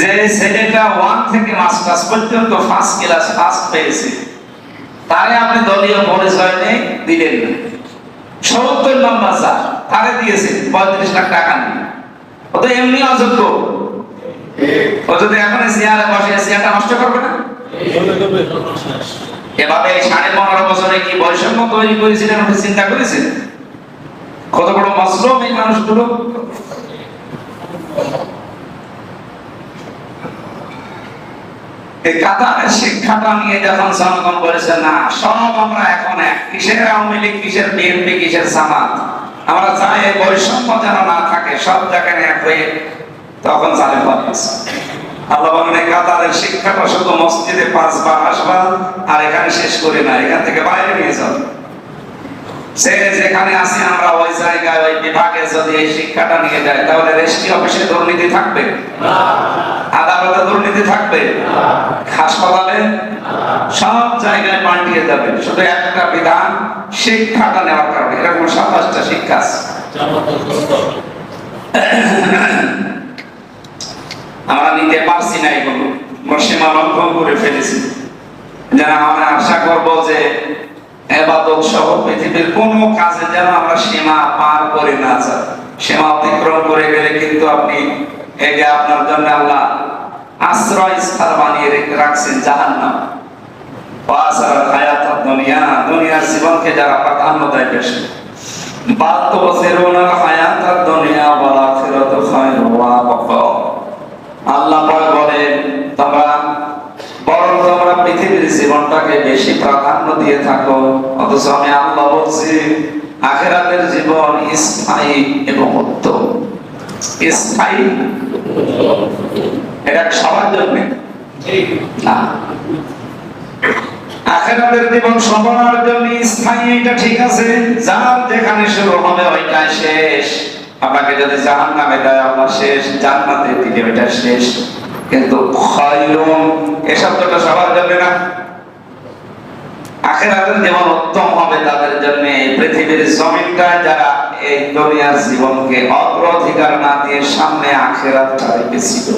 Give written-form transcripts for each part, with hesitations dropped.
যে ছেলেটা 1 থেকে মাস্টার্স পর্যন্ত ফার্স্ট ক্লাস ফার্স্ট পেয়েছে, তারে আপনি দলীয় পরিচয় নেই দিলেন না, 70 নম্বর স্যার তারে দিয়েছে 35 লাখ টাকা নিয়ে, ও তো এমনি অযোগ্য। ও যদি এখন চেয়ারে বসে চেয়ারটা নষ্ট করবে না? এভাবে 15.5 বছরে কি বৈষম্য তৈরি করেছিলেন আপনি চিন্তা করেছেন? কত বড় মজলুম এই মানুষগুলো। এই কাতারের শিক্ষাটা নিয়ে যখন জনগণ বলেছে না সব আমরা এখন এক, কিসের আওয়ামী লীগ, কিসের বিএনপি, কিসের জামাত, আমরা চাই এই বৈষম্য যেন না থাকে, সব জায়গায় এক হয়ে, তখন জালেম পাঠিয়েছে। আল্লাহ বলেন এই কাতারের শিক্ষাটা শুধু মসজিদে 5 বার আসবা আর এখানে শেষ করে না, এখান থেকে বাইরে নিয়ে যাও। সে যেখানে আছি আমরা ওই জায়গায় ওই বিভাগে যদি এই শিক্ষাটা নিয়ে যায়, তাহলে রেজিস্ট্রি অফিসে দুর্নীতি থাকবে না, আদালতে দুর্নীতি থাকবে না, হাসপাতালে সব জায়গায় পাল্টিয়ে যাবে। শুধু একটা বিধান, শিক্ষাটা নেওয়ার কারণে। এরকম 27টা শিক্ষা আছে। আমরা নিতে পারছি না, এগুলো সীমা লঙ্ঘন করে ফেলেছি। যেন আমরা আশা করবো যে ইবাদত সহ পৃথিবীর কোন কাজে যেন আমরা সীমা পার করে না যাই। সীমা অতিক্রম করে গেলে কিন্তু আপনি এই যে আপনার জন্য আল্লাহ আশ্রয় স্থল বানিয়ে রাখছেন জাহান্নাম। ওয়াসার হায়াতুদ দুনিয়া, দুনিয়ার জীবনকে যারা প্রাধান্য দেয় বেশি, বাল তুবসিরুনাল হায়াতুদ দুনিয়া ওয়াল আখিরাতু খায়রু ওয়া আবকা। আল্লাহ পাক বলেন তোমরা পৃথিবীর জীবনটাকে বেশি প্রাধান্য দিয়ে থাকো, অথচ আমি আল্লাহ বলছি আখিরাতের জীবন স্থায়ী এবং উত্তম। স্থায়ী এটা সবার জন্য না, আখিরাতের জীবন সবার জন্য স্থায়ী, এটা ঠিক আছে। যার যেখানে শুরু হবে ওইটাই শেষ। আপনাকে যদি জাহান্নামে দেয় আপনার শেষ, জান্নাতে দিলে ওইটা শেষ। কিন্তু খায়রুন এই শব্দটা সবার জন্য না। আখিরাতের জীবন উত্তম হবে তাদের জন্য। পৃথিবীর জমিনটা যারা এই দুনিয়ার জীবনকে অগ্রাধিকার না দিয়ে সামনে আখিরাতটা রেখেছিল,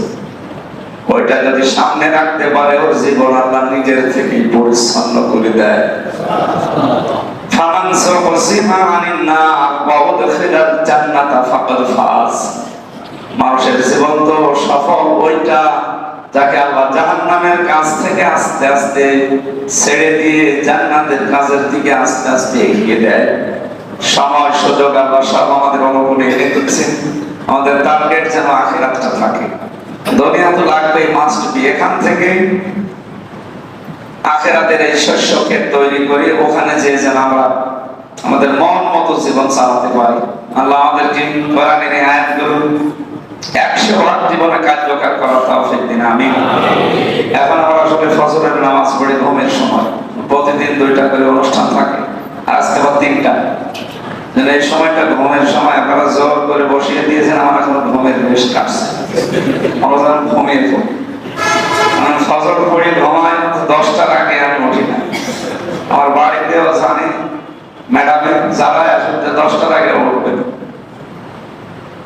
ওইটা যদি সামনে রাখতে পারে ওর জীবন আল্লাহ নিজের থেকে পরিচ্ছন্ন করে দেয়। ফামান সুহসিহা আনিন নার ওয়া উদখিলাল জান্নাতা ফাকাদ ফাজ। মানুষের জীবন তো সফল ওইটা যাকে আল্লাহ জাহান্নামের কাছ থেকে আস্তে আস্তে ছেড়ে দিয়ে জান্নাতের কাজের দিকে আস্তে আস্তে এগিয়ে দেয়। সময় সুযোগ আল্লাহ সব আমাদের অনুকূলে এনে দিচ্ছে। আমাদের টার্গেট যেন আখিরাতটা থাকে। দুনিয়া তো লাগবে, মাস্ট বি। এখান থেকে আখিরাতের এই শস্য ক্ষেত তৈরি করি, ওখানে যে যেন আমরা আমাদের মন মতো জীবন চালাতে পারি। আল্লাহ আমাদেরকে কোরআনের এই আয়াতগুলো 100 জীবনে কার্যকর করার তৌফিক দিন, আমিন। এখন আমরা আসলে ফজরের নামাজ পড়ি ঘুমের সময়, প্রতিদিন 2টা করে অনুষ্ঠান থাকে, আজকে আবার 3টা। এই সময়টা ঘুমের সময় আপনারা জোর করে বসিয়ে দিয়েছেন, আমার এখন ঘুমের বেশ কাটছে। আমরা যখন ঘুমিয়ে পড়ি, ফজর পড়ি ঘুমাই 10টার আগে আমি উঠি না। আমার বাড়িতেও জানি ম্যাডামের যারা আসলে 10টার আগে উঠবেন।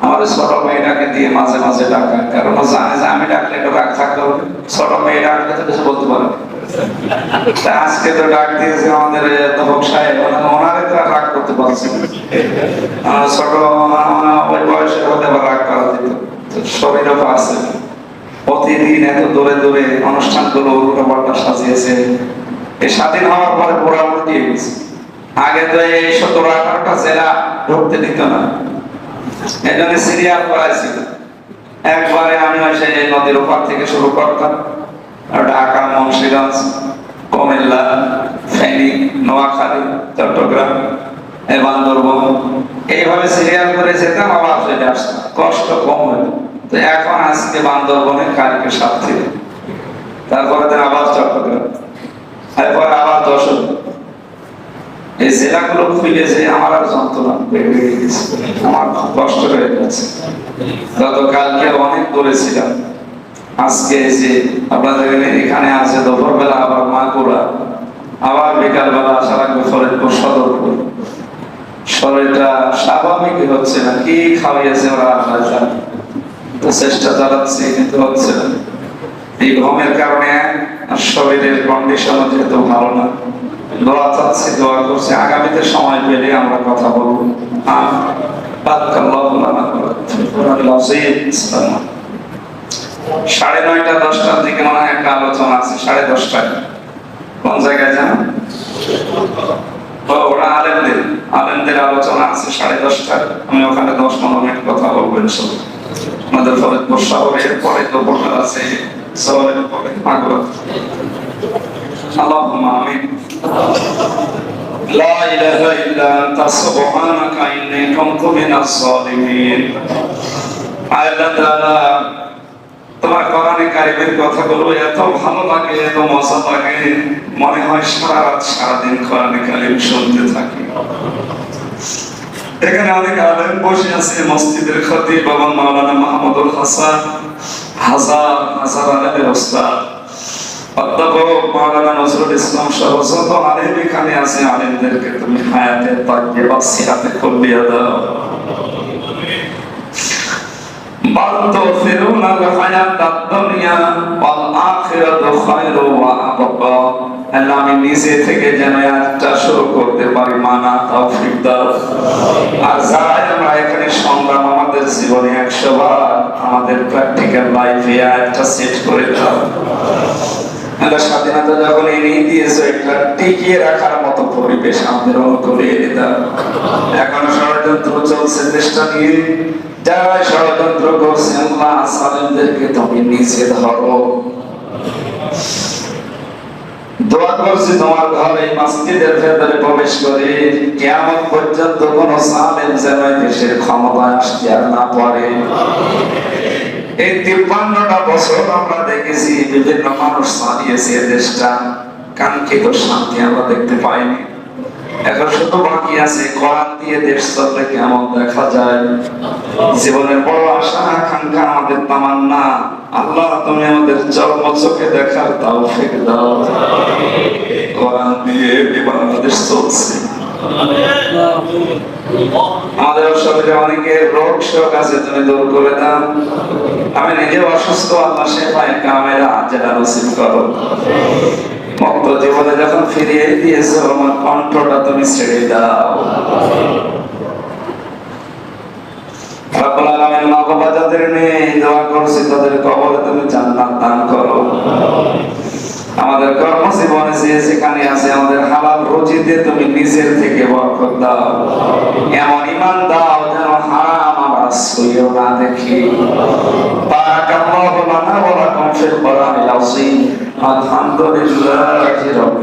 আমাদের ছোট মেয়েটাকে দিয়ে মাঝে মাঝে ডাকা, কারণ জানে যে আমি ডাকলে একটু রাগ থাকতে হবে। ছোট মেয়ে ডাকলে তো কিছু বলতে পারে। আজকে তো ডাক দিয়েছে আমাদের তবক সাহেব, ওনারে তো রাগ করতে পারছে না। ছোট ওই বয়সে হতে বা রাগ করা দিত, শরীরও আছে। প্রতিদিন এত দূরে দূরে অনুষ্ঠানগুলো উল্টো পাল্টা সাজিয়েছে। এই স্বাধীন হওয়ার পরে পুরা উল্টিয়ে গেছে। আগে তো এই 17-18টা জেলা ঢুকতে দিত না, এজন্য সিরিয়াল করাইছিল। একবারে আমি এসে নদীর ওপার থেকে শুরু করতাম, ঢাকা, মুন্সিগঞ্জ, কুমিল্লা, ফেনী, নোয়াখালী, চট্টগ্রাম, বান্দরবান, এইভাবে সিরিয়াল করে যেতাম, আবার চলে আসতাম। কষ্ট কম হতো। তো এখন আজকে বান্দরবানে, কালকে সাথে, তারপরে দিন আবার চট্টগ্রাম, এরপরে আবার যশোর। এই জেলাগুলো খুলেছে, আমার আর যন্ত্রণা বেড়ে গেছে, আমার খুব কষ্ট হয়ে যাচ্ছে। গতকালকে অনেক দূরেছিলাম, আজকে যে আপনাদের এখানে আছে দুপুরবেলা আবার মাগুরা, আবার বিকালবেলা আসা লাগবে ফরিদপুর সদরপুর। শরীরটা স্বাভাবিক হচ্ছে না, কি খাওয়াইছে ওরা আপনার জানেন। চেষ্টা চালাচ্ছি কিন্তু হচ্ছে না। এই ঘুমের কারণে শরীরের কন্ডিশন যেহেতু ভালো না, দোয়া চাচ্ছি, দোয়া করছি, আগামীতে সময় পেলে আমরা কথা বলবো। সাড়ে 9টা 10টার দিকে মনে হয় একটা আলোচনা আছে, 10:30টায়। কোন জায়গায় জানো? ওরা আলেমদের আলোচনা আছে 10:30টায়। আমি ওখানে 10-15 মিনিট কথা বলবো ইনশাআল্লাহ। আমাদের ফরিদপুর শহরের পরে তো বড় আছে শহরের পরে মাগরিব। আল্লাহুম্মা আমিন। লা ইলাহা ইল্লা আনতা সুবহানাকা ইন্নী কুনতু মিনাজ জালিমিন। আল্লাহ তাআলা, তোমার কোরআনে কারিমের কথাগুলো এত ভালো লাগে, এত মজা লাগে, মনে হয় সারা রাত সারাদিন কোরআনে কারিম শুনতে থাকি। এখানে অনেক আলেম বসে আছে, মসজিদের খতিব এবং মাওলানা মাহমুদুল হাসান, হাজার আলেমের ওস্তাদ অধ্যাপক মাওলানা নজরুল ইসলাম সহ যত আলেম এখানে আছে, আলেমদেরকে তুমি হায়াতে তাইয়্যিবা সিহাতে কুল্লিয়া দাও। বাল তুসিরুনা আল-হায়াতাদ দুনিয়া ওয়াল আখিরাতু খায়রু ওয়া আবকা। আল্লাহ, আমি নিজে থেকে যেন একটা শুরু করতে পারি, মানা তৌফিক দাও। আর যারা আমরা এখানে সংগ্রাম আমাদের জীবনে 100 বার আমাদের প্র্যাকটিক্যাল লাইফে একটা সেট করে দাও। আল্লাহ, স্বাধীনতা যখন এনে দিয়েছো, এটা টিকিয়ে রাখার মতো পরিবেশ আমাদের অনুকূলে এনে দাও। এখন ষড়যন্ত্র চলছে চেষ্টা নিয়ে, যারা ষড়যন্ত্র করছে আল্লাহ সালেমদেরকে তুমি নিচে ধরো। দোয়া করছি তোমার ঘরে মসজিদের ভেতরে প্রবেশ করে কিয়ামত পর্যন্ত কোন সালেম যেন দেশের ক্ষমতায় আসতে আর না পারে। এই 53টা বছর আমরা দেখেছি বিভিন্ন মানুষ চালিয়েছে দেশটা, কাঙ্ক্ষিত শান্তি আমরা দেখতে পাইনি। এখন শুধু বাকি আছে কোরআন দিয়ে দেশ চললে কেমন দেখা যায়। জীবনের বড় আশা আকাঙ্ক্ষা, আমাদের তামান্না, আল্লাহ তুমি আমাদের চরম চোখে দেখার তৌফিক দাও। কোরআন দিয়ে বাংলাদেশ চলছে। আমাদের শরীরে অনেকে রোগ শোক আছে, তুমি দূর করে দাও। আমি নিজে অসুস্থ, আল্লাহ শেফায়ে কামেলা আজেলা নসিব করো। মুক্ত জীবনে যখন ফিরিয়ে দিয়েছো, আমার কণ্ঠটা তুমি ছেড়ে দাও। রব্বুল আলামিন, মা বাবা যাদের নিয়ে দোয়া করছি তাদের কবরে তুমি জান্নাত দান করো। আমাদের কর্মজীবনে যে যেখানে আছে, আমাদের হালাল রুজিতে তুমি নিজের থেকে বরকত দাও। এমন ঈমান দাও যেন হারাম আমরা ছুঁয়েও না দেখি। বারাকাল্লাহু লানা ওয়া লাকুম ফিল কোরআনিল আযীম। আলহামদুলিল্লাহি রাব্বিল